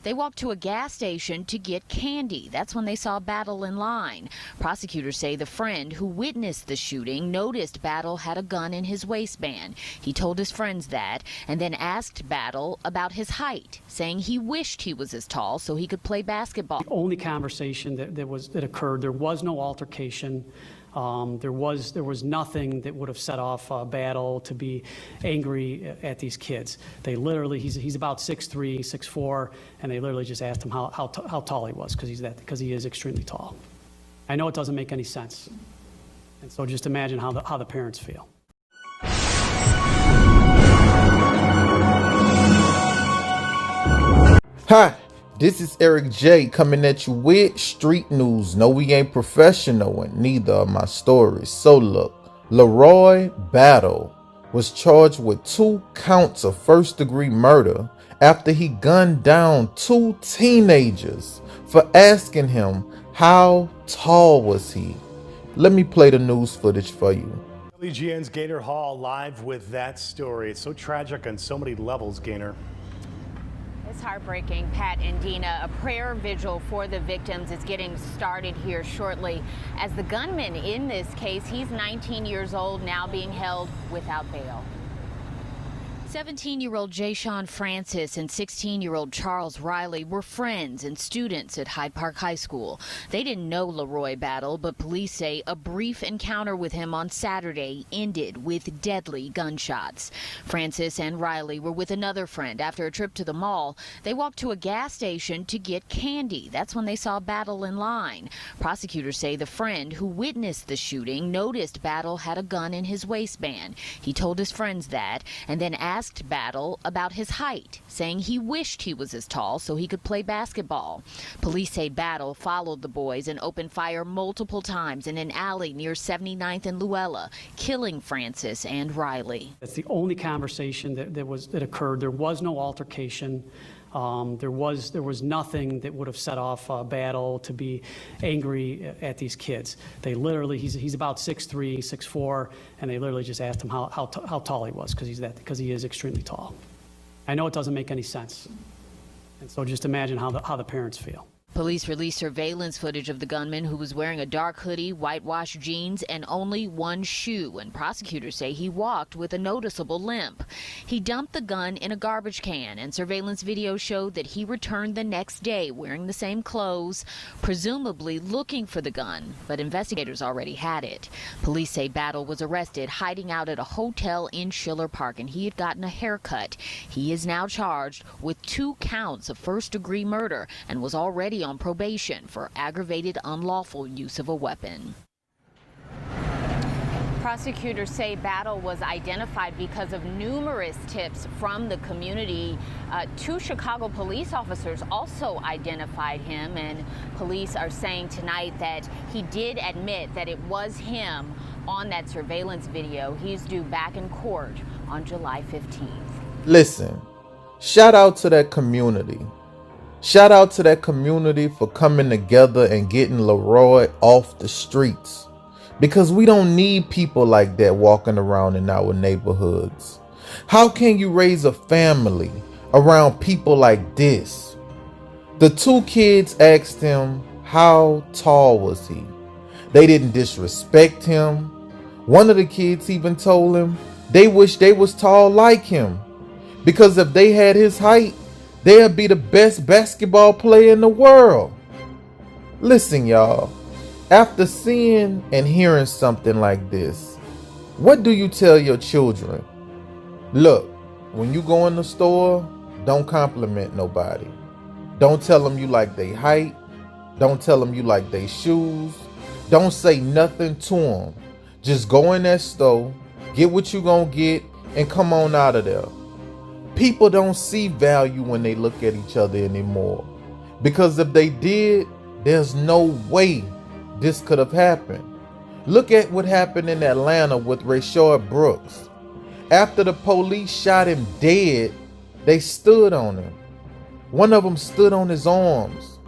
They walked to a gas station to get candy. That's when they saw Battle in line. Prosecutors say the friend who witnessed the shooting noticed Battle had a gun in his waistband. He told his friends that and then asked Battle about his height, saying he wished he was as tall so he could play basketball. The only conversation that occurred, there was no altercation. There was nothing that would have set off Battle to be angry at these kids. They literally, he's about 6'3", 6'4", and they literally just asked him how tall he was because he is extremely tall. I know it doesn't make any sense, and so just imagine how the parents feel. Hi, this is Eric J coming at you with street news. No, we ain't professional and neither are my stories. So look, Laroy Battle was charged with 2 counts of first-degree murder after he gunned down 2 teenagers for asking him how tall was he. Let me play the news footage for you. WGN's Gaynor Hall live with that story. It's so tragic on so many levels, Gaynor. It's heartbreaking, Pat and Dina. A prayer vigil for the victims is getting started here shortly. As the gunman in this case, he's 19 years old, now being held without bail. 17-year-old Jayshawn Francis and 16-year-old Charles Riley were friends and students at Hyde Park High School. They didn't know Laroy Battle, but police say a brief encounter with him on Saturday ended with deadly gunshots. Francis and Riley were with another friend after a trip to the mall. They walked to a gas station to get candy. That's when they saw Battle in line. Prosecutors say the friend who witnessed the shooting noticed Battle had a gun in his waistband. He told his friends that and then asked Battle about his height, saying he wished he was as tall so he could play basketball. Police say Battle followed the boys and opened fire multiple times in an alley near 79th and Luella, killing Francis and Riley. That's the only conversation that occurred. There was no altercation. There was nothing that would have set off Battle to be angry at these kids. They literally, he's about 6'3", 6'4", and they literally just asked him how tall he was because he is extremely tall. I know it doesn't make any sense, and so just imagine how the parents feel. Police released surveillance footage of the gunman, who was wearing a dark hoodie, whitewashed jeans, and only one shoe, and prosecutors say he walked with a noticeable limp. He dumped the gun in a garbage can, and surveillance video showed that he returned the next day wearing the same clothes, presumably looking for the gun, but investigators already had it. Police say Battle was arrested hiding out at a hotel in Schiller Park, and he had gotten a haircut. He is now charged with 2 counts of first-degree murder and was already on probation for aggravated unlawful use of a weapon. Prosecutors say Battle was identified because of numerous tips from the community. 2 Chicago police officers also identified him, and police are saying tonight that he did admit that it was him on that surveillance video. He's due back in court on July 15th. Listen, shout out to that community. Shout out to that community for coming together and getting Laroy off the streets. Because we don't need people like that walking around in our neighborhoods. How can you raise a family around people like this? The 2 kids asked him how tall was he. They didn't disrespect him. One of the kids even told him they wish they was tall like him. Because if they had his height, they'll be the best basketball player in the world. Listen, y'all, after seeing and hearing something like this, what do you tell your children? Look, when you go in the store, don't compliment nobody. Don't tell them you like their height. Don't tell them you like their shoes. Don't say nothing to them. Just go in that store, get what you gonna get, and come on out of there. People don't see value when they look at each other anymore. Because if they did, there's no way this could have happened. Look at what happened in Atlanta with Rayshard Brooks. After the police shot him dead, they stood on him. One of them stood on his arms.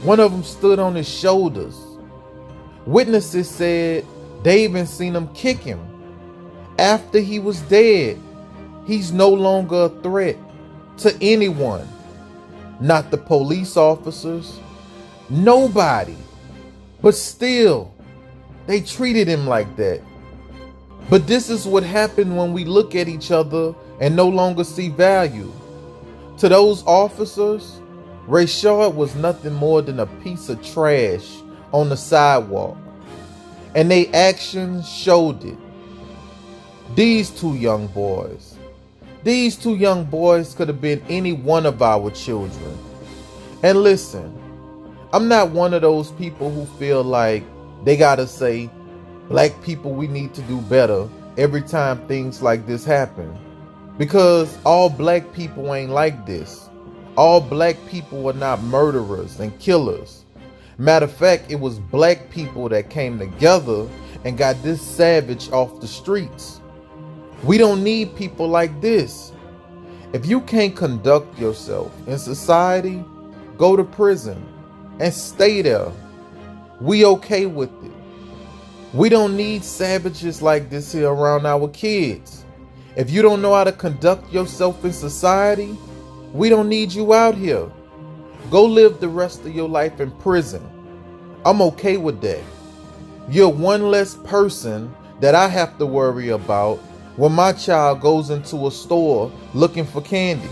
One of them stood on his shoulders. Witnesses said they even seen him kick him. After he was dead, he's no longer a threat to anyone. not the police officers, nobody. But still, they treated him like that. But this is what happened when we look at each other and no longer see value. To those officers, Rayshard was nothing more than a piece of trash on the sidewalk, and their actions showed it. These two young boys could have been any one of our children. And listen, I'm not one of those people who feel like they gotta say, black people, we need to do better every time things like this happen. Because all black people ain't like this. All black people are not murderers and killers. Matter of fact, it was black people that came together and got this savage off the streets. We don't need people like this. If you can't conduct yourself in society, go to prison and stay there. We okay with it. We don't need savages like this here around our kids. If you don't know how to conduct yourself in society, we don't need you out here. Go live the rest of your life in prison. I'm okay with that. You're one less person that I have to worry about when my child goes into a store looking for candy.